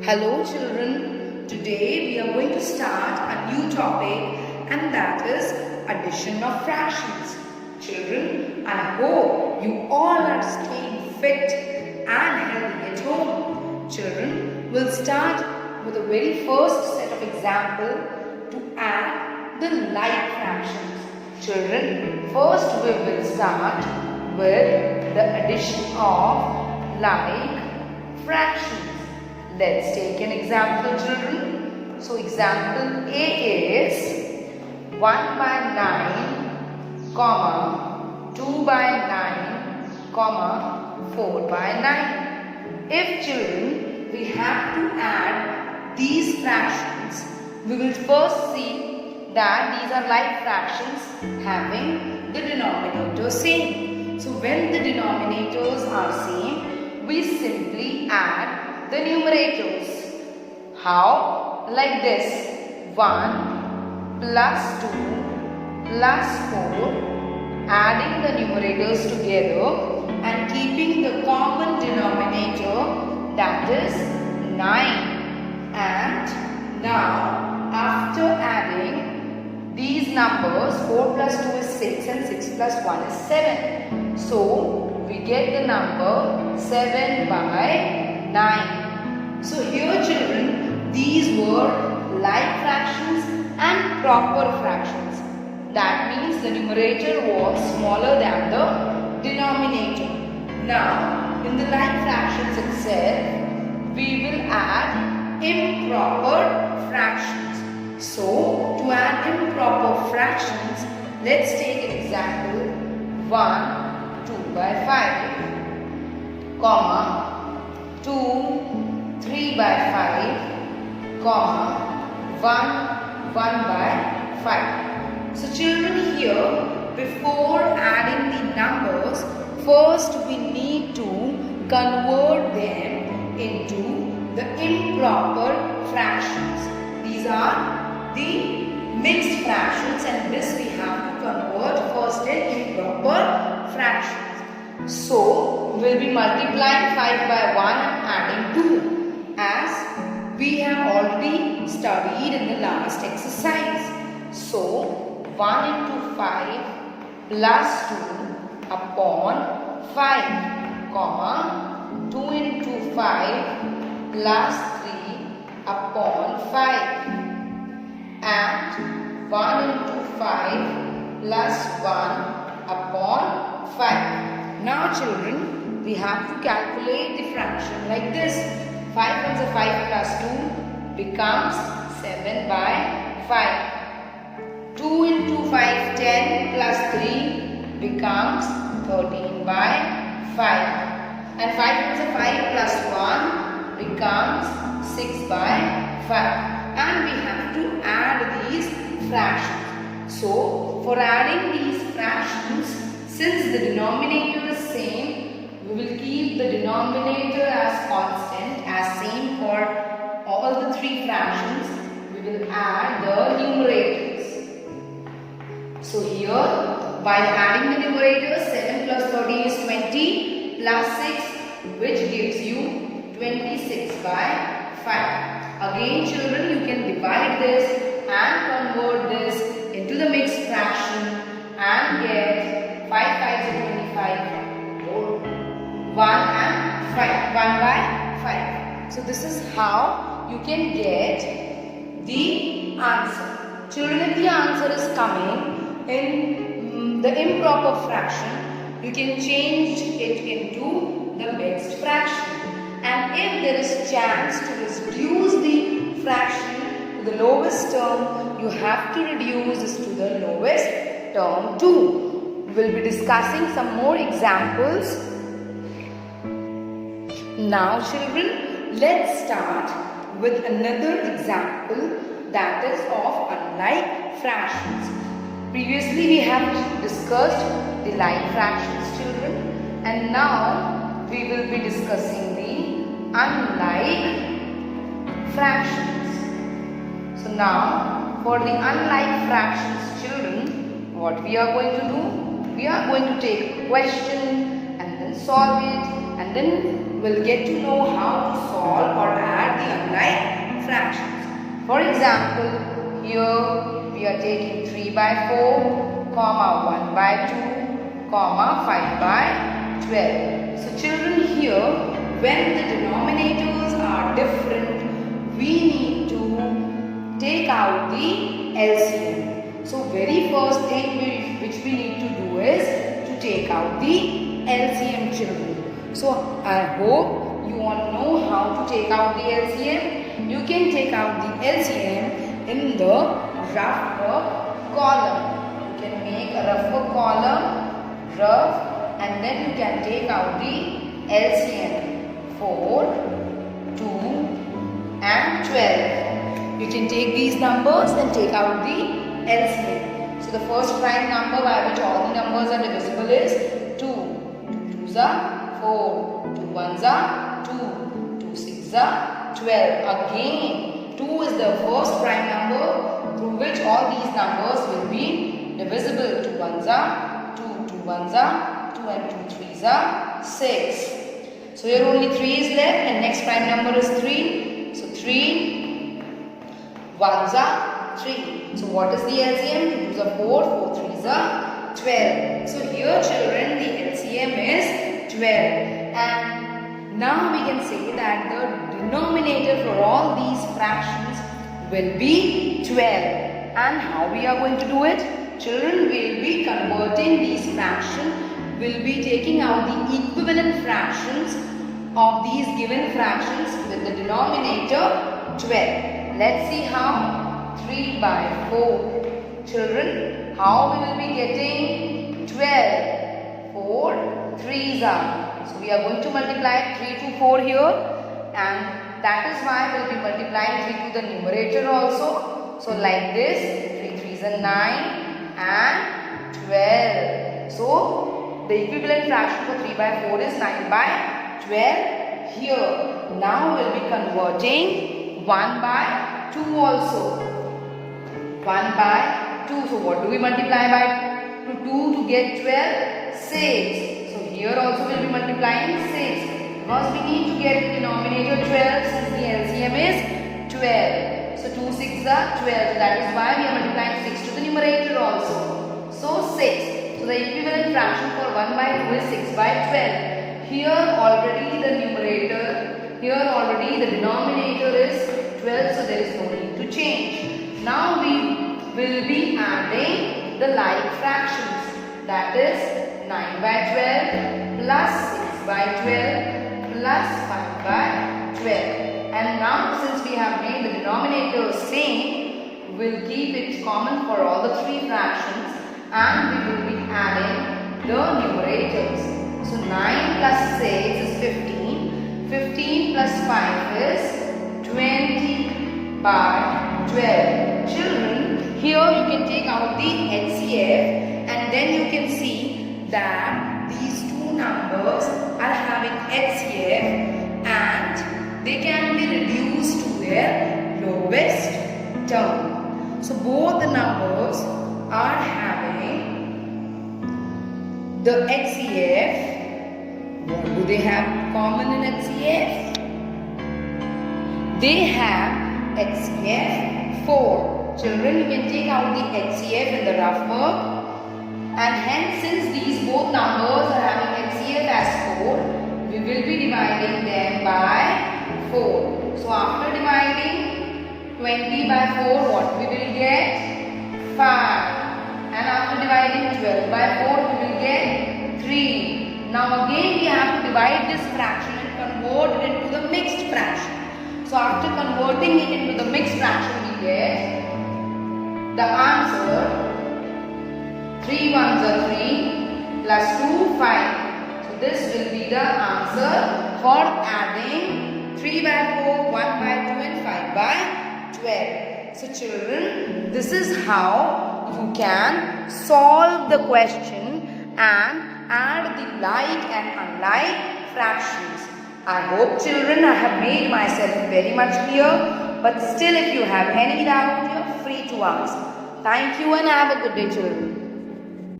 Hello children, today we are going to start a new topic and that is addition of fractions. Children, I hope you all are staying fit and healthy at home. Children, we'll start with the very first set of example to add the like fractions. Children, first we will start with the addition of like fractions. Let's take an example, children. So example A is 1 by 9, comma 2 by 9, comma 4 by 9. If children, we have to add these fractions, we will first see that these are like fractions having the denominator same. So when the denominators are same, we simply add the numerators. How? Like this: 1 plus 2 plus 4, adding the numerators together and keeping the common denominator, that is 9. And now after adding these numbers, 4 plus 2 is 6 and 6 plus 1 is 7. So we get the number 7 by 9. So here children, these were like fractions and proper fractions. That means the numerator was smaller than the denominator. Now in the like fractions itself, we will add improper fractions. So to add improper fractions, let's take an example: 1 2 by 5, comma 2 3 by 5, comma 1 1 by 5. So children, here before adding the numbers, first we need to convert them into the improper fractions. These are the mixed fractions and this we have to convert first in improper fractions. So, we will be multiplying 5 by 1 and adding 2 as we have already studied in the last exercise. So, 1 into 5 plus 2 upon 5, comma 2 into 5 plus 3 upon 5, and 1 into 5 plus 1 upon 5. Now children, we have to calculate the fraction like this. 5 times 5 plus 2 becomes 7 by 5. 2 into 5, 10 plus 3 becomes 13 by 5. And 5 times 5 plus 1 becomes 6 by 5. And we have to add these fractions. So for adding these fractions, since the denominator is same, we will keep the denominator as constant, as same for all the three fractions. We will add the numerators. So here, while adding the numerators, 7 plus 13 is 20 plus 6, which gives you 26 by 5. Again children, you can divide this and convert this into the mixed fraction and get 5 5 is 25, 1 and 5, 1 by 5. So this is how you can get the answer. Children, if the answer is coming in the improper fraction, you can change it into the mixed fraction. And if there is chance to reduce the fraction to the lowest term, you have to reduce this to the lowest term too. We will be discussing some more examples. Now children, let's start with another example, that is of unlike fractions. Previously we have discussed the like fractions, children, and now we will be discussing the unlike fractions. So now for the unlike fractions, children, what we are going to do? We are going to take a question and then solve it, and then we'll get to know how to solve or add the unlike example, here we are taking 3 by 4, comma 1 by 2, comma 5 by 12. So children, here when the denominators are different, we need to take out the LCM. So very first thing which we need to do is to take out the LCM, children. So I hope you all know how to take out the LCM. You can take out the LCM in the rough work column. You can make a rough work column, rough, and then you can take out the LCM. 4, 2 and 12. You can take these numbers and take out the LCM. So the first prime number by which all the numbers are divisible is 2. 2 2s are 4, 2 1s are 2, 2 6s are 12. Again, 2 is the first prime number through which all these numbers will be divisible. 2 1s are 2, 2 1s are 2 and 2 3s are 6. So here only 3 is left and next prime number is 3. So 3 1s are 3. So what is the LCM? 2 2s are 4, 4 3s are 12. So here children, the LCM is 12. And now we can say that the denominator for all these fractions will be 12. And how we are going to do it? Children, will be converting these fractions. We'll be taking out the equivalent fractions of these given fractions with the denominator 12. Let's see how. 3 by 4. Children, how we will be getting 12? 4 3s are. So we are going to multiply 3 to 4 here, and that is why we will be multiplying 3 to the numerator also. So like this, 3 3s are 9 and 12. So the equivalent fraction for 3 by 4 is 9 by 12 here. Now we will be converting 1 by 2 also. 1 by 2. So what do we multiply by 2 to get 12? 6. So here also we will be multiplying 6. Because we need to get the denominator 12 since the LCM is 12. So 2 6s are 12. So that is why we are multiplying 6 to the numerator also. So 6. So the equivalent fraction for 1 by 2 is 6 by 12. Here already the denominator is 12. So there is no need to change. Now we will be adding the like fractions, that is 9 by 12 plus 6 by 12 plus 5 by 12. And now since we have made the denominator same, we will keep it common for all the three fractions and we will be adding the numerators. So 9 plus 6 is 15, 15 plus 5 is 20 by 12. Children, here you can take out the HCF and then you can see that these two numbers are having HCF and they can be reduced to their lowest term. So both the numbers are having the HCF. What do they have common in HCF? They have HCF 4. Children, you can take out the HCF in the rough work, and hence since these both numbers are having HCF as 4, we will be dividing them by 4. So after dividing 20 by 4, what we will get? 5. And after dividing 12 by 4, we will get 3. Now again we have to divide this fraction and convert it into the mixed fraction. So after converting it into the mixed fraction, we get the answer 3 1s are 3 plus 2 5. So this will be the answer for adding 3 by 4, 1 by 2 and 5 by 12. So children, this is how you can solve the question and add the like and unlike fractions. I hope children I have made myself very much clear, but still if you have any doubt, you are free to ask. Thank you and have a good day children.